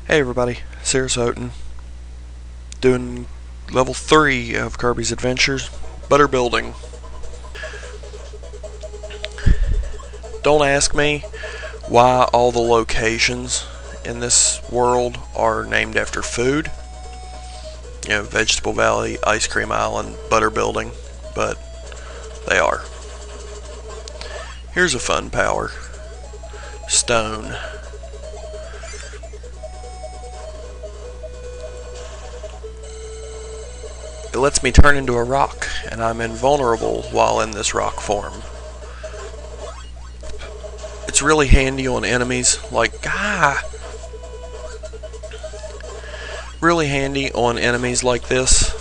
Hey everybody, Sarah's Houghton, doing level 3 of Kirby's Adventures, Butter Building. Don't ask me why all the locations in this world are named after food. You know, Vegetable Valley, Ice Cream Island, Butter Building, but they are. Here's a fun power. Stone. It lets me turn into a rock, and I'm invulnerable while in this rock form. It's really handy on enemies really handy on enemies like this,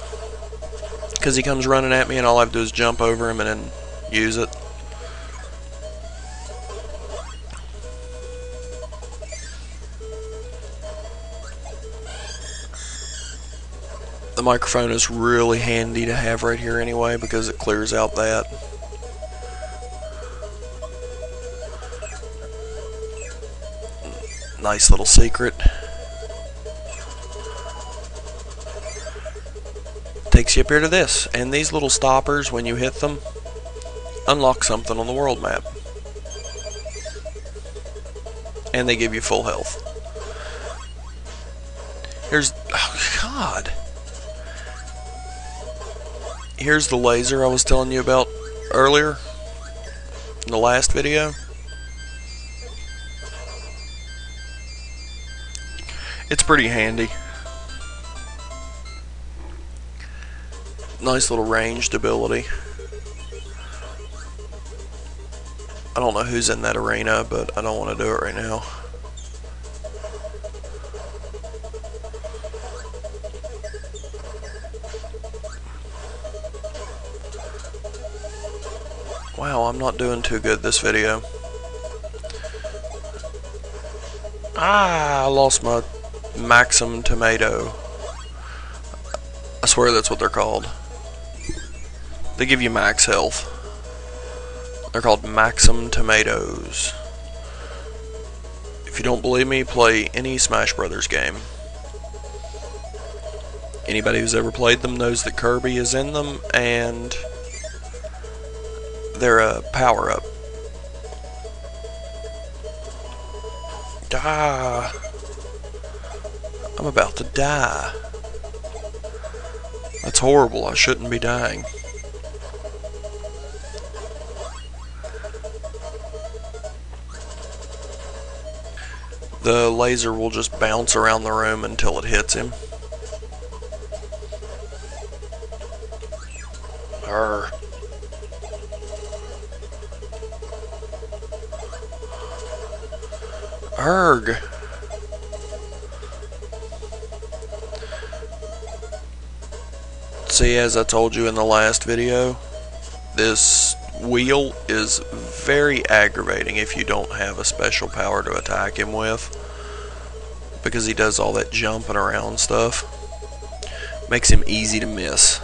because he comes running at me and all I have to do is jump over him and then use it. The microphone is really handy to have right here anyway because it clears out that. Nice little secret. Takes you up here to this, and these little stoppers, when you hit them, unlock something on the world map. And they give you full health. Oh God. Here's the laser I was telling you about earlier in the last video. It's pretty handy. Nice little ranged ability. I don't know who's in that arena, but I don't want to do it right now. Wow, I'm not doing too good this video. I lost my Maxim tomato. I swear that's what they're called. They give you max health. They're called Maxim tomatoes. If you don't believe me, play any Smash Brothers game. Anybody who's ever played them knows that Kirby is in them, and they're a power-up. I'm about to die. That's horrible. I shouldn't be dying. The laser will just bounce around the room until it hits him. Arr. Arg. See, as I told you in the last video, this wheel is very aggravating if you don't have a special power to attack him with, because he does all that jumping around stuff. Makes him easy to miss.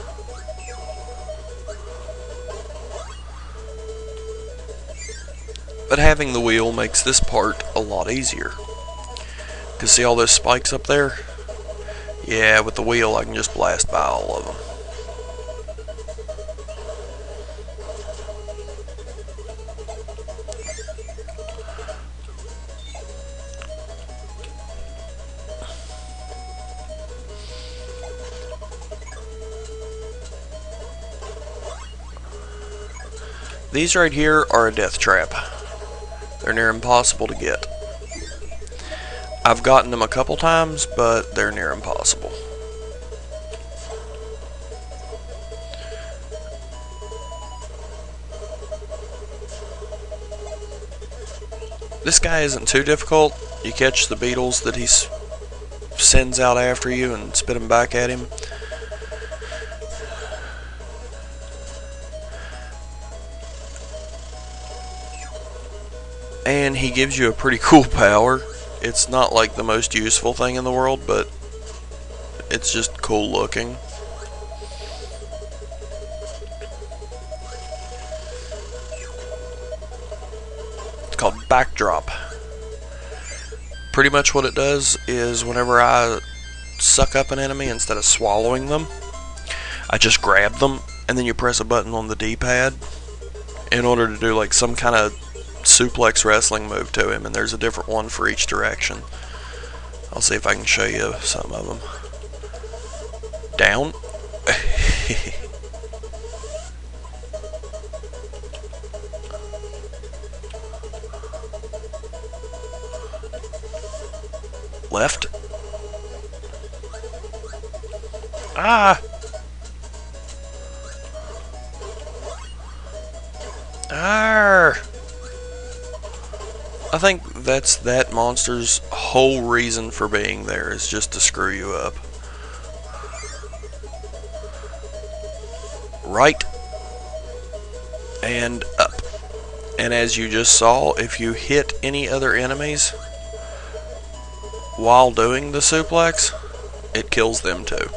But having the wheel makes this part a lot easier. Because see all those spikes up there? Yeah, with the wheel I can just blast by all of them. These right here are a death trap. They're near impossible to get. I've gotten them a couple times, but they're near impossible. This guy isn't too difficult. You catch the beetles that he sends out after you and spit them back at him. And he gives you a pretty cool power. It's not like the most useful thing in the world, but it's just cool looking. It's called Backdrop. Pretty much what it does is whenever I suck up an enemy, instead of swallowing them, I just grab them, and then you press a button on the D-pad in order to do like some kind of suplex wrestling move to him, and there's a different one for each direction. I'll see if I can show you some of them. Down. Left. Ah! Arr! I think that's that monster's whole reason for being there, is just to screw you up. Right and up. And as you just saw, if you hit any other enemies while doing the suplex, it kills them too.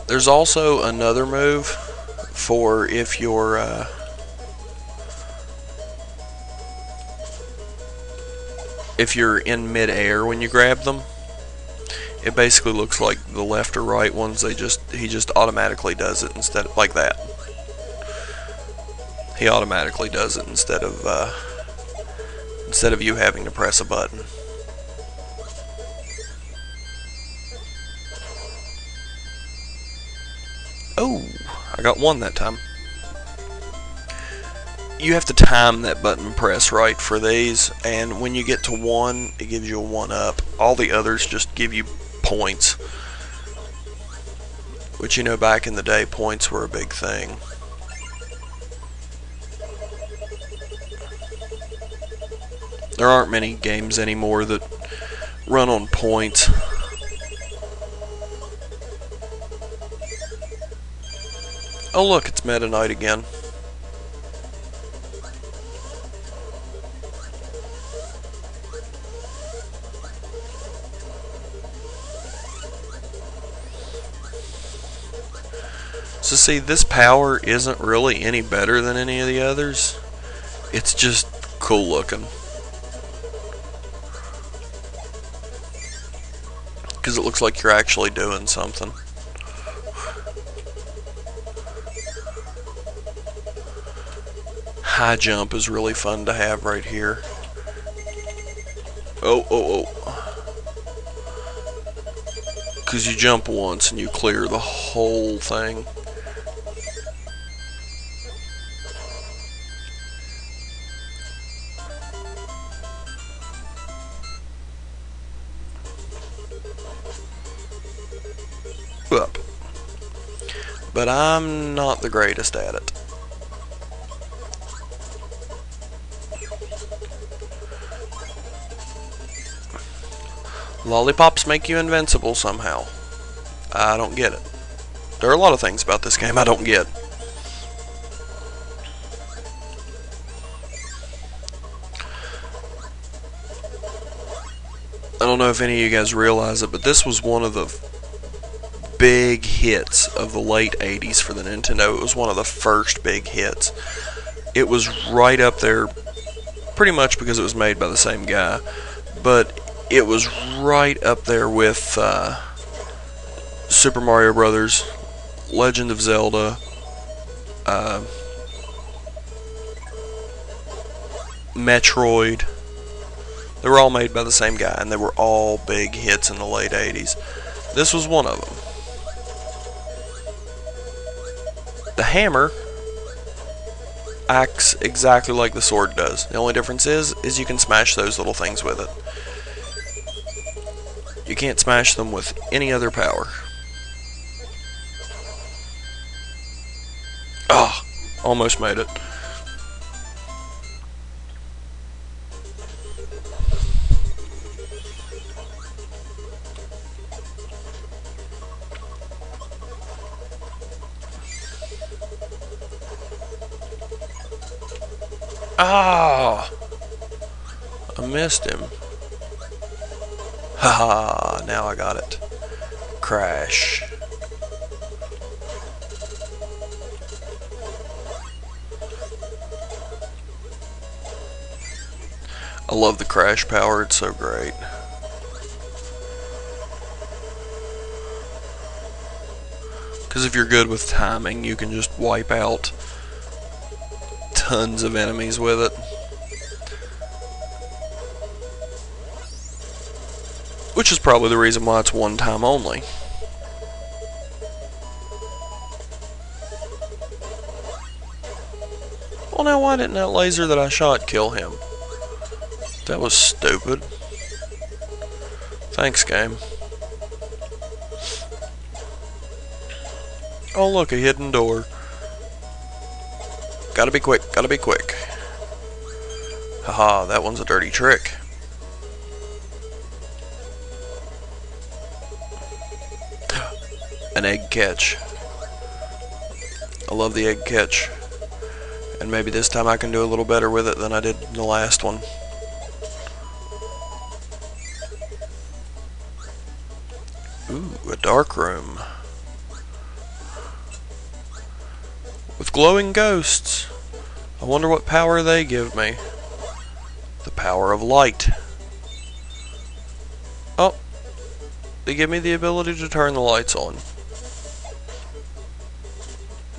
There's also another move for if you're in mid-air when you grab them. It basically looks like the left or right ones. He just automatically does it instead of like that. He automatically does it instead of you having to press a button. Oh, I got one that time. You have to time that button press right for these, and when you get to 1, it gives you a 1-up. All the others just give you points. Which, you know, back in the day, points were a big thing. There aren't many games anymore that run on points. Oh look, it's Meta Knight again. So see, this power isn't really any better than any of the others. It's just cool looking. Because it looks like you're actually doing something. High jump is really fun to have right here. Oh. Because you jump once and you clear the whole thing. Up. But I'm not the greatest at it. Lollipops make you invincible somehow. I don't get it. There are a lot of things about this game I don't get. I don't know if any of you guys realize it, but this was one of the big hits of the late 80s for the Nintendo. It was one of the first big hits. It was right up there, pretty much because it was made by the same guy, but it was right up there with Super Mario Brothers, Legend of Zelda, Metroid. They were all made by the same guy, and they were all big hits in the late 80s. This was one of them. The hammer acts exactly like the sword does. The only difference is you can smash those little things with it. You can't smash them with any other power. Ah, oh, almost made it. Ah! I missed him. Haha, now I got it. Crash. I love the crash power, it's so great. Because if you're good with timing, you can just wipe out tons of enemies with it. Which is probably the reason why it's one time only. Well, now why didn't that laser that I shot kill him? That was stupid. Thanks, game. Oh look, a hidden door. Gotta be quick, gotta be quick. Haha, that one's a dirty trick. An egg catch. I love the egg catch. And maybe this time I can do a little better with it than I did in the last one. Ooh, a dark room. With glowing ghosts. I wonder what power they give me. The power of light. Oh, they give me the ability to turn the lights on.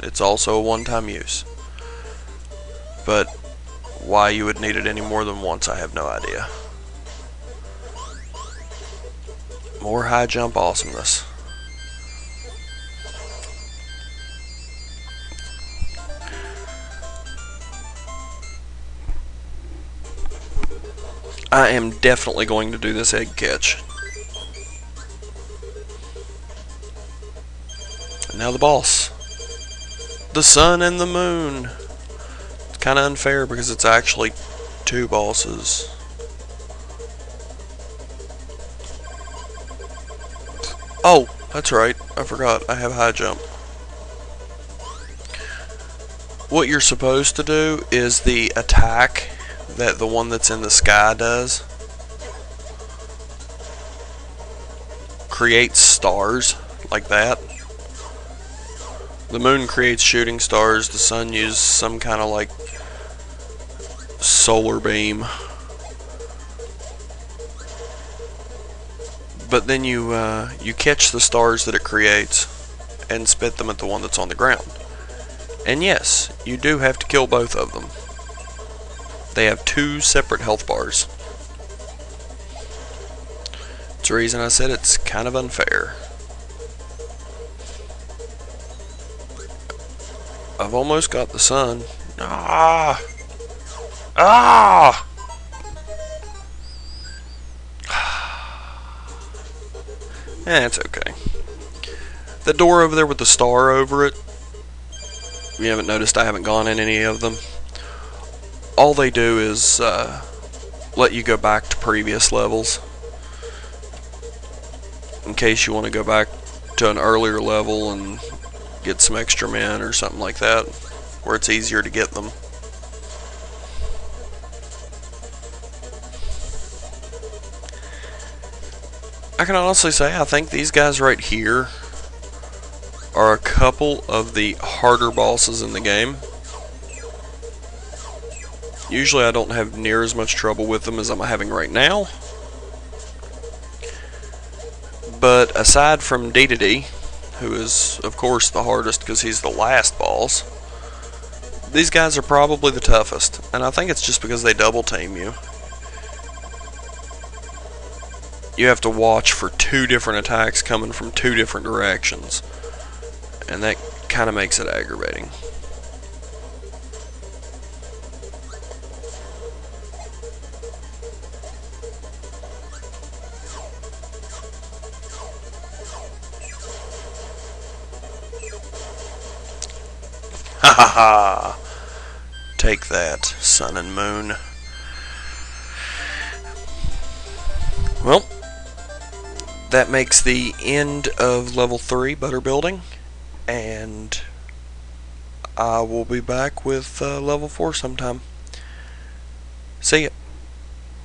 It's also a one-time use. But why you would need it any more than once, I have no idea. More high jump awesomeness. I am definitely going to do this egg catch. And now the boss. The sun and the moon. It's kind of unfair because it's actually two bosses. Oh, that's right. I forgot. I have high jump. What you're supposed to do is the attack that the one that's in the sky does. Creates stars like that. The moon creates shooting stars. The sun uses some kind of like solar beam. But then you catch the stars that it creates and spit them at the one that's on the ground. And yes, you do have to kill both of them. They have two separate health bars. That's the reason I said it's kind of unfair. I've almost got the sun. Ah! Ah! It's okay. The door over there with the star over it, you haven't noticed I haven't gone in any of them. All they do is let you go back to previous levels. In case you want to go back to an earlier level and get some extra men or something like that, where it's easier to get them. I can honestly say I think these guys right here are a couple of the harder bosses in the game. Usually I don't have near as much trouble with them as I'm having right now. But aside from D, who is of course the hardest because he's the last boss, these guys are probably the toughest. And I think it's just because they double team you. You have to watch for two different attacks coming from two different directions. And that kind of makes it aggravating. Ha ha ha! Take that, sun and moon. Well, that makes the end of level 3 butter building, and I will be back with level 4 sometime. See ya.